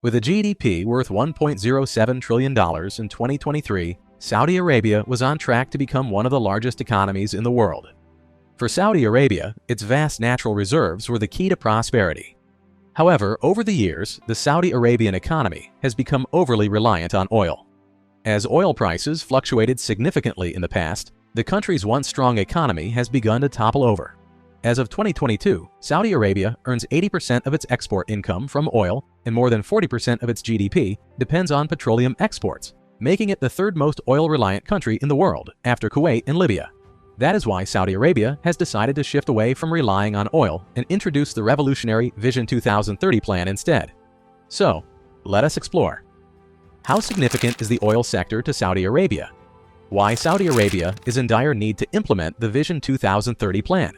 With a GDP worth $1.07 trillion in 2023, Saudi Arabia was on track to become one of the largest economies in the world. For Saudi Arabia, its vast natural reserves were the key to prosperity. However, over the years, the Saudi Arabian economy has become overly reliant on oil. As oil prices fluctuated significantly in the past, the country's once strong economy has begun to topple over. As of 2022, Saudi Arabia earns 80% of its export income from oil, and more than 40% of its GDP depends on petroleum exports, making it the third most oil-reliant country in the world after Kuwait and Libya. That is why Saudi Arabia has decided to shift away from relying on oil and introduce the revolutionary Vision-2030 plan instead. So, let us explore. How significant is the oil sector to Saudi Arabia? Why Saudi Arabia is in dire need to implement the Vision-2030 plan?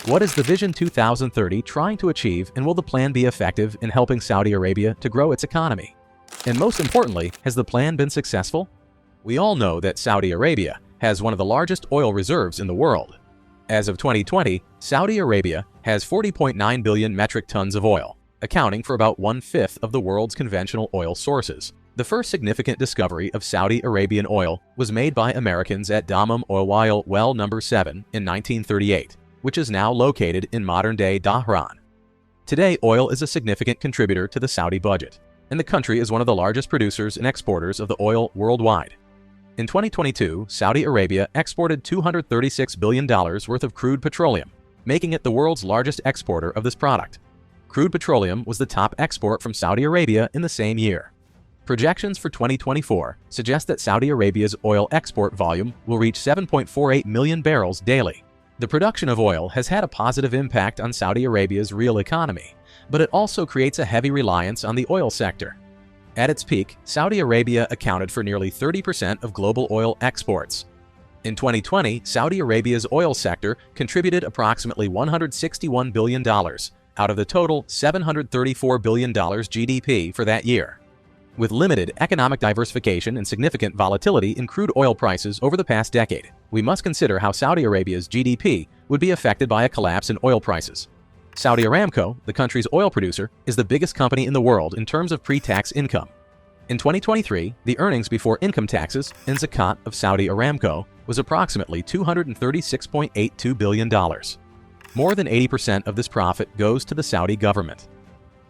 What is the Vision-2030 trying to achieve, and will the plan be effective in helping Saudi Arabia to grow its economy? And most importantly, has the plan been successful? We all know that Saudi Arabia has one of the largest oil reserves in the world. As of 2020, Saudi Arabia has 40.9 billion metric tons of oil, accounting for about 1/5 of the world's conventional oil sources. The first significant discovery of Saudi Arabian oil was made by Americans at Dammam Oil Well No. 7 in 1938, which is now located in modern-day Dhahran. Today, oil is a significant contributor to the Saudi budget, and the country is one of the largest producers and exporters of the oil worldwide. In 2022, Saudi Arabia exported $236 billion worth of crude petroleum, making it the world's largest exporter of this product. Crude petroleum was the top export from Saudi Arabia in the same year. Projections for 2024 suggest that Saudi Arabia's oil export volume will reach 7.48 million barrels daily. The production of oil has had a positive impact on Saudi Arabia's real economy, but it also creates a heavy reliance on the oil sector. At its peak, Saudi Arabia accounted for nearly 30% of global oil exports. In 2020, Saudi Arabia's oil sector contributed approximately $161 billion out of the total $734 billion GDP for that year. With limited economic diversification and significant volatility in crude oil prices over the past decade, we must consider how Saudi Arabia's GDP would be affected by a collapse in oil prices. Saudi Aramco, the country's oil producer, is the biggest company in the world in terms of pre-tax income. In 2023, the earnings before income taxes and zakat of Saudi Aramco was approximately $236.82 billion. More than 80% of this profit goes to the Saudi government.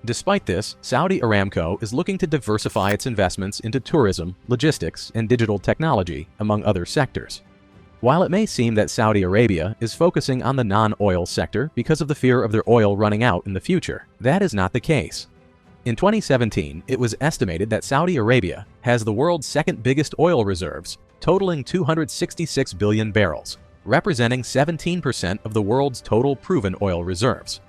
Despite this, Saudi Aramco is looking to diversify its investments into tourism, logistics, and digital technology, among other sectors. While it may seem that Saudi Arabia is focusing on the non-oil sector because of the fear of their oil running out in the future, that is not the case. In 2017, it was estimated that Saudi Arabia has the world's second biggest oil reserves, totaling 266 billion barrels, representing 17% of the world's total proven oil reserves.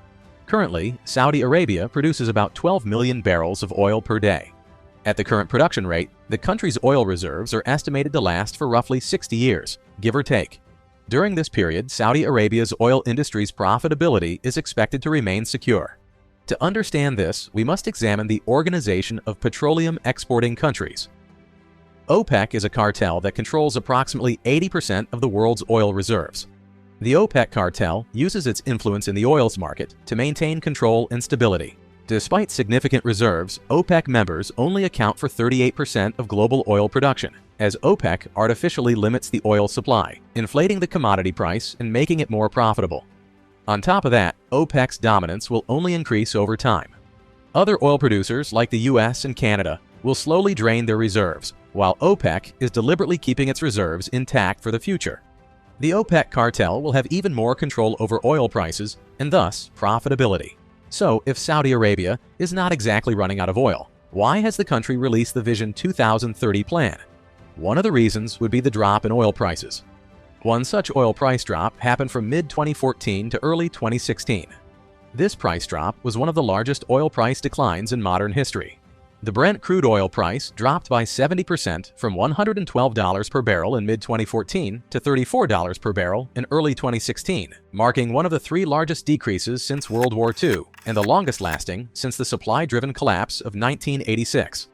Currently, Saudi Arabia produces about 12 million barrels of oil per day. At the current production rate, the country's oil reserves are estimated to last for roughly 60 years, give or take. During this period, Saudi Arabia's oil industry's profitability is expected to remain secure. To understand this, we must examine the Organization of Petroleum Exporting Countries. OPEC is a cartel that controls approximately 80% of the world's oil reserves. The OPEC cartel uses its influence in the oils market to maintain control and stability. Despite significant reserves, OPEC members only account for 38% of global oil production, as OPEC artificially limits the oil supply, inflating the commodity price and making it more profitable. On top of that, OPEC's dominance will only increase over time. Other oil producers like the US and Canada will slowly drain their reserves, while OPEC is deliberately keeping its reserves intact for the future. The OPEC cartel will have even more control over oil prices and thus profitability. So, if Saudi Arabia is not exactly running out of oil, why has the country released the Vision-2030 plan? One of the reasons would be the drop in oil prices. One such oil price drop happened from mid-2014 to early 2016. This price drop was one of the largest oil price declines in modern history. The Brent crude oil price dropped by 70% from $112 per barrel in mid-2014 to $34 per barrel in early 2016, marking one of the three largest decreases since World War II and the longest lasting since the supply-driven collapse of 1986.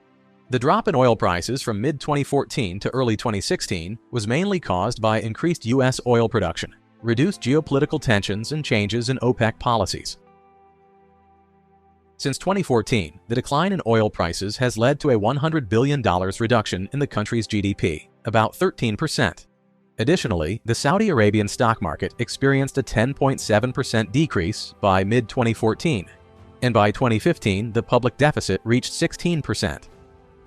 The drop in oil prices from mid-2014 to early 2016 was mainly caused by increased U.S. oil production, reduced geopolitical tensions, and changes in OPEC policies. Since 2014, the decline in oil prices has led to a $100 billion reduction in the country's GDP, about 13%. Additionally, the Saudi Arabian stock market experienced a 10.7% decrease by mid-2014, and by 2015, the public deficit reached 16%.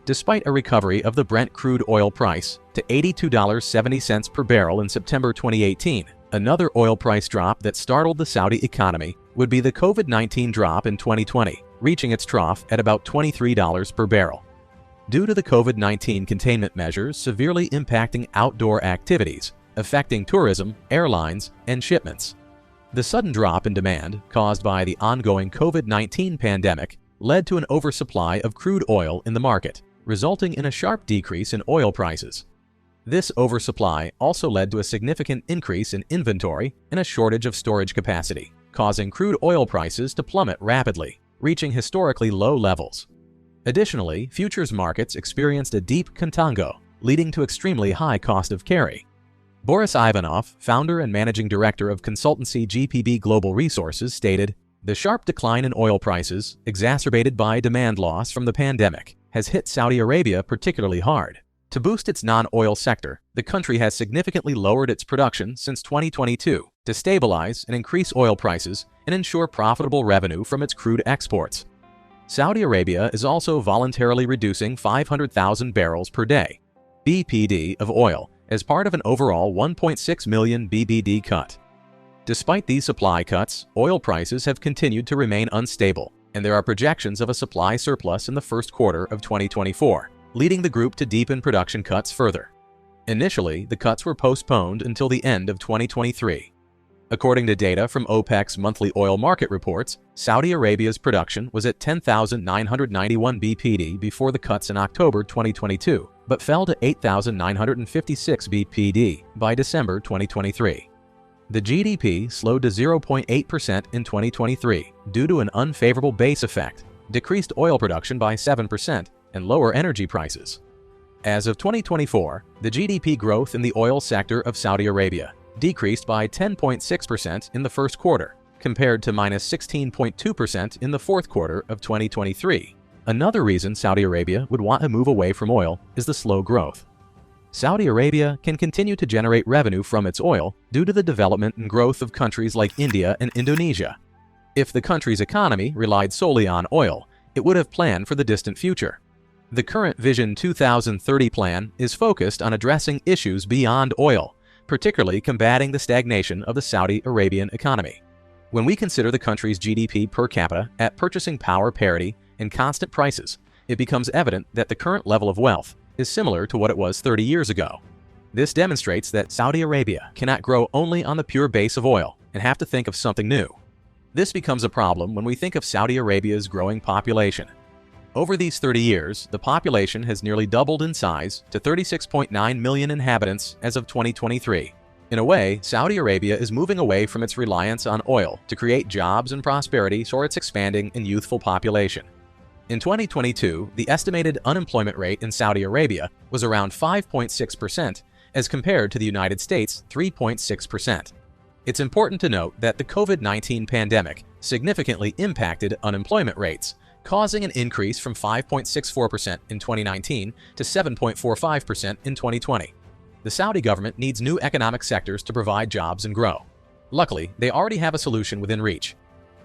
Despite a recovery of the Brent crude oil price to $82.70 per barrel in September 2018, another oil price drop that startled the Saudi economy would be the COVID-19 drop in 2020, reaching its trough at about $23 per barrel. Due to the COVID-19 containment measures severely impacting outdoor activities, affecting tourism, airlines, and shipments. The sudden drop in demand caused by the ongoing COVID-19 pandemic led to an oversupply of crude oil in the market, resulting in a sharp decrease in oil prices. This oversupply also led to a significant increase in inventory and a shortage of storage capacity, causing crude oil prices to plummet rapidly, reaching historically low levels. Additionally, futures markets experienced a deep contango, leading to extremely high cost of carry. Boris Ivanov, founder and managing director of consultancy GPB Global Resources, stated, "The sharp decline in oil prices, exacerbated by demand loss from the pandemic, has hit Saudi Arabia particularly hard. To boost its non-oil sector, the country has significantly lowered its production since 2022 to stabilize and increase oil prices and ensure profitable revenue from its crude exports. Saudi Arabia is also voluntarily reducing 500,000 barrels per day (BPD) of oil as part of an overall 1.6 million BBD cut. Despite these supply cuts, oil prices have continued to remain unstable, and there are projections of a supply surplus in the first quarter of 2024, leading the group to deepen production cuts further. Initially, the cuts were postponed until the end of 2023. According to data from OPEC's monthly oil market reports, Saudi Arabia's production was at 10,991 BPD before the cuts in October 2022, but fell to 8,956 BPD by December 2023. The GDP slowed to 0.8% in 2023 due to an unfavorable base effect, decreased oil production by 7%, and lower energy prices. As of 2024, the GDP growth in the oil sector of Saudi Arabia decreased by 10.6% in the first quarter, compared to minus 16.2% in the fourth quarter of 2023. Another reason Saudi Arabia would want to move away from oil is the slow growth. Saudi Arabia can continue to generate revenue from its oil due to the development and growth of countries like India and Indonesia. If the country's economy relied solely on oil, it would have planned for the distant future. The current Vision-2030 plan is focused on addressing issues beyond oil, particularly combating the stagnation of the Saudi Arabian economy. When we consider the country's GDP per capita at purchasing power parity and constant prices, it becomes evident that the current level of wealth is similar to what it was 30 years ago. This demonstrates that Saudi Arabia cannot grow only on the pure base of oil and have to think of something new. This becomes a problem when we think of Saudi Arabia's growing population. Over these 30 years, the population has nearly doubled in size to 36.9 million inhabitants as of 2023. In a way, Saudi Arabia is moving away from its reliance on oil to create jobs and prosperity for its expanding and youthful population. In 2022, the estimated unemployment rate in Saudi Arabia was around 5.6%, as compared to the United States' 3.6%. It's important to note that the COVID-19 pandemic significantly impacted unemployment rates, causing an increase from 5.64% in 2019 to 7.45% in 2020. The Saudi government needs new economic sectors to provide jobs and grow. Luckily, they already have a solution within reach.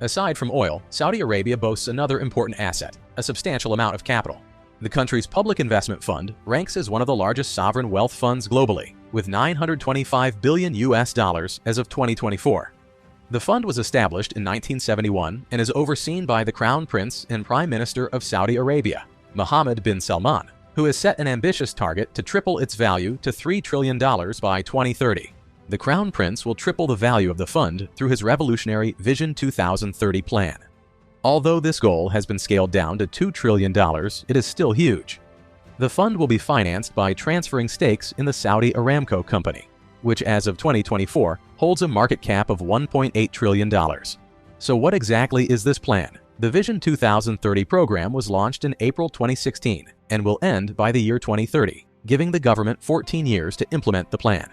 Aside from oil, Saudi Arabia boasts another important asset, a substantial amount of capital. The country's public investment fund ranks as one of the largest sovereign wealth funds globally, with $925 billion as of 2024. The fund was established in 1971 and is overseen by the Crown Prince and Prime Minister of Saudi Arabia, Mohammed bin Salman, who has set an ambitious target to triple its value to $3 trillion by 2030. The Crown Prince will triple the value of the fund through his revolutionary Vision-2030 plan. Although this goal has been scaled down to $2 trillion, it is still huge. The fund will be financed by transferring stakes in the Saudi Aramco company, which as of 2024 holds a market cap of $1.8 trillion. So what exactly is this plan? The Vision 2030 program was launched in April 2016 and will end by the year 2030, giving the government 14 years to implement the plan.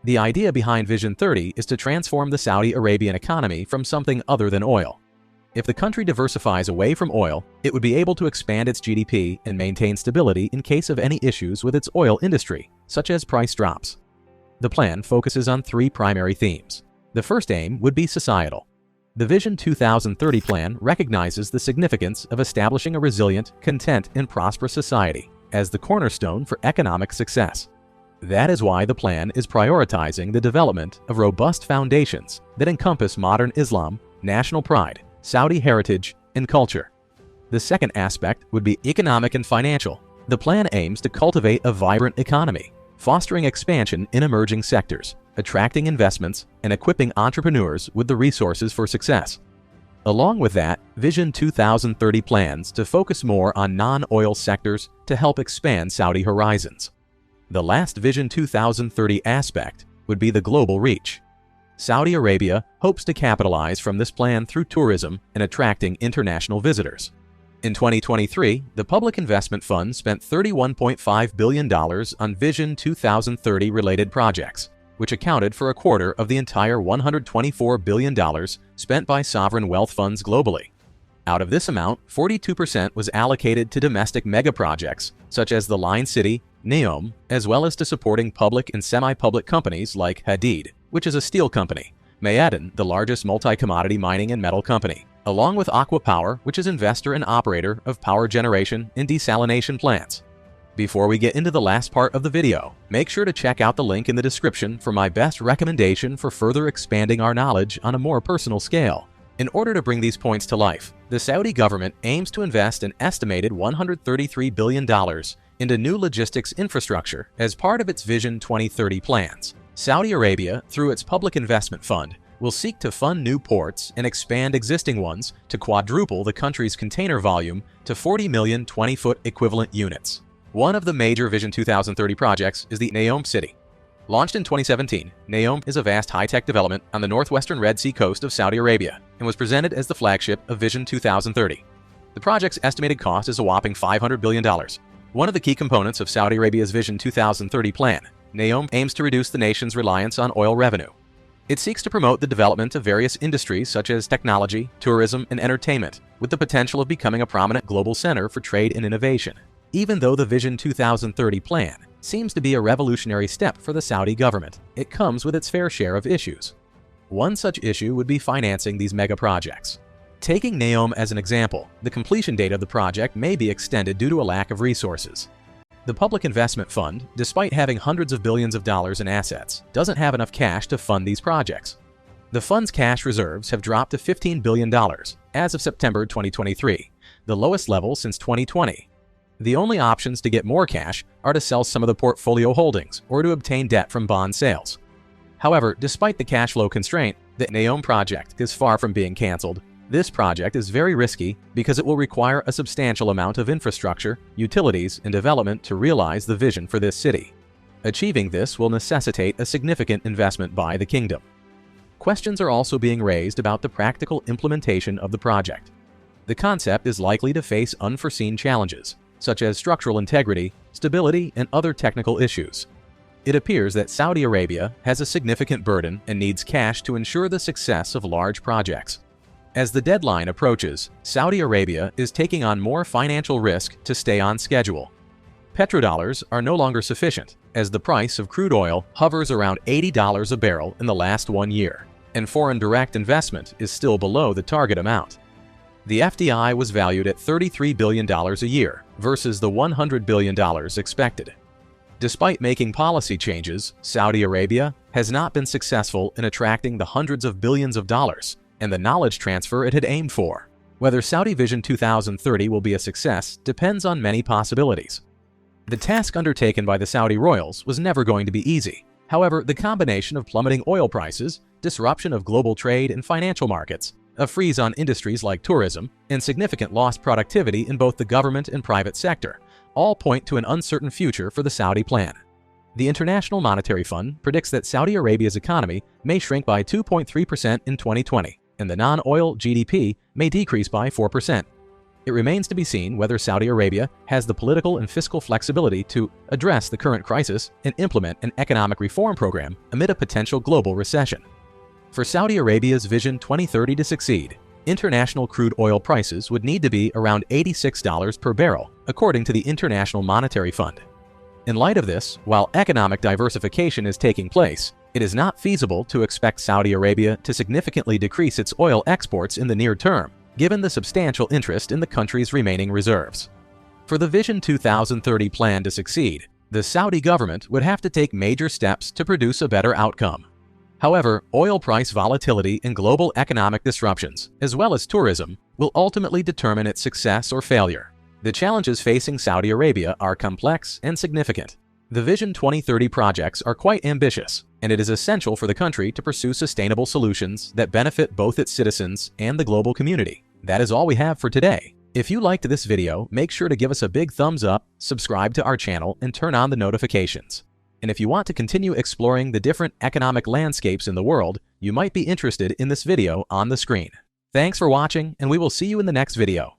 The idea behind Vision 30 is to transform the Saudi Arabian economy from something other than oil. If the country diversifies away from oil, it would be able to expand its GDP and maintain stability in case of any issues with its oil industry, such as price drops. The plan focuses on three primary themes. The first aim would be societal. The Vision 2030 plan recognizes the significance of establishing a resilient, content, and prosperous society as the cornerstone for economic success. That is why the plan is prioritizing the development of robust foundations that encompass modern Islam, national pride, Saudi heritage, and culture. The second aspect would be economic and financial. The plan aims to cultivate a vibrant economy, fostering expansion in emerging sectors, attracting investments, and equipping entrepreneurs with the resources for success. Along with that, Vision 2030 plans to focus more on non-oil sectors to help expand Saudi horizons. The last Vision 2030 aspect would be the global reach. Saudi Arabia hopes to capitalize from this plan through tourism and attracting international visitors. In 2023, the Public Investment Fund spent $31.5 billion on Vision 2030 related projects, which accounted for a quarter of the entire $124 billion spent by sovereign wealth funds globally. Out of this amount, 42% was allocated to domestic megaprojects, such as the Line City, NEOM, as well as to supporting public and semi-public companies like Hadid, which is a steel company, Ma'aden, the largest multi-commodity mining and metal company, along with Aqua Power, which is investor and operator of power generation and desalination plants. Before we get into the last part of the video, make sure to check out the link in the description for my best recommendation for further expanding our knowledge on a more personal scale. In order to bring these points to life, the Saudi government aims to invest an estimated $133 billion into new logistics infrastructure as part of its Vision 2030 plans. Saudi Arabia, through its Public Investment Fund, will seek to fund new ports and expand existing ones to quadruple the country's container volume to 40 million 20-foot equivalent units. One of the major Vision 2030 projects is the NEOM City. Launched in 2017, NEOM is a vast high-tech development on the northwestern Red Sea coast of Saudi Arabia and was presented as the flagship of Vision 2030. The project's estimated cost is a whopping $500 billion. One of the key components of Saudi Arabia's Vision 2030 plan, NEOM aims to reduce the nation's reliance on oil revenue. It seeks to promote the development of various industries such as technology, tourism, and entertainment, with the potential of becoming a prominent global center for trade and innovation. Even though the Vision 2030 plan seems to be a revolutionary step for the Saudi government, it comes with its fair share of issues. One such issue would be financing these mega projects. Taking NEOM as an example, the completion date of the project may be extended due to a lack of resources. The Public Investment Fund, despite having hundreds of billions of dollars in assets, doesn't have enough cash to fund these projects. The fund's cash reserves have dropped to $15 billion as of September 2023, the lowest level since 2020. The only options to get more cash are to sell some of the portfolio holdings or to obtain debt from bond sales. However, despite the cash flow constraint, the NEOM project is far from being canceled. This project is very risky because it will require a substantial amount of infrastructure, utilities, and development to realize the vision for this city. Achieving this will necessitate a significant investment by the kingdom. Questions are also being raised about the practical implementation of the project. The concept is likely to face unforeseen challenges, such as structural integrity, stability, and other technical issues. It appears that Saudi Arabia has a significant burden and needs cash to ensure the success of large projects. As the deadline approaches, Saudi Arabia is taking on more financial risk to stay on schedule. Petrodollars are no longer sufficient, as the price of crude oil hovers around $80 a barrel in the last 1 year, and foreign direct investment is still below the target amount. The FDI was valued at $33 billion a year versus the $100 billion expected. Despite making policy changes, Saudi Arabia has not been successful in attracting the hundreds of billions of dollars and the knowledge transfer it had aimed for. Whether Saudi Vision 2030 will be a success depends on many possibilities. The task undertaken by the Saudi royals was never going to be easy. However, the combination of plummeting oil prices, disruption of global trade and financial markets, a freeze on industries like tourism, and significant lost productivity in both the government and private sector all point to an uncertain future for the Saudi plan. The International Monetary Fund predicts that Saudi Arabia's economy may shrink by 2.3% in 2020, and the non-oil GDP may decrease by 4%. It remains to be seen whether Saudi Arabia has the political and fiscal flexibility to address the current crisis and implement an economic reform program amid a potential global recession. For Saudi Arabia's Vision 2030 to succeed, international crude oil prices would need to be around $86 per barrel, according to the International Monetary Fund. In light of this, while economic diversification is taking place, it is not feasible to expect Saudi Arabia to significantly decrease its oil exports in the near term, given the substantial interest in the country's remaining reserves. For the Vision 2030 plan to succeed, the Saudi government would have to take major steps to produce a better outcome. However, oil price volatility and global economic disruptions, as well as tourism, will ultimately determine its success or failure. The challenges facing Saudi Arabia are complex and significant. The Vision 2030 projects are quite ambitious, and it is essential for the country to pursue sustainable solutions that benefit both its citizens and the global community. That is all we have for today. If you liked this video, make sure to give us a big thumbs up, subscribe to our channel, and turn on the notifications. And if you want to continue exploring the different economic landscapes in the world, you might be interested in this video on the screen. Thanks for watching, and we will see you in the next video.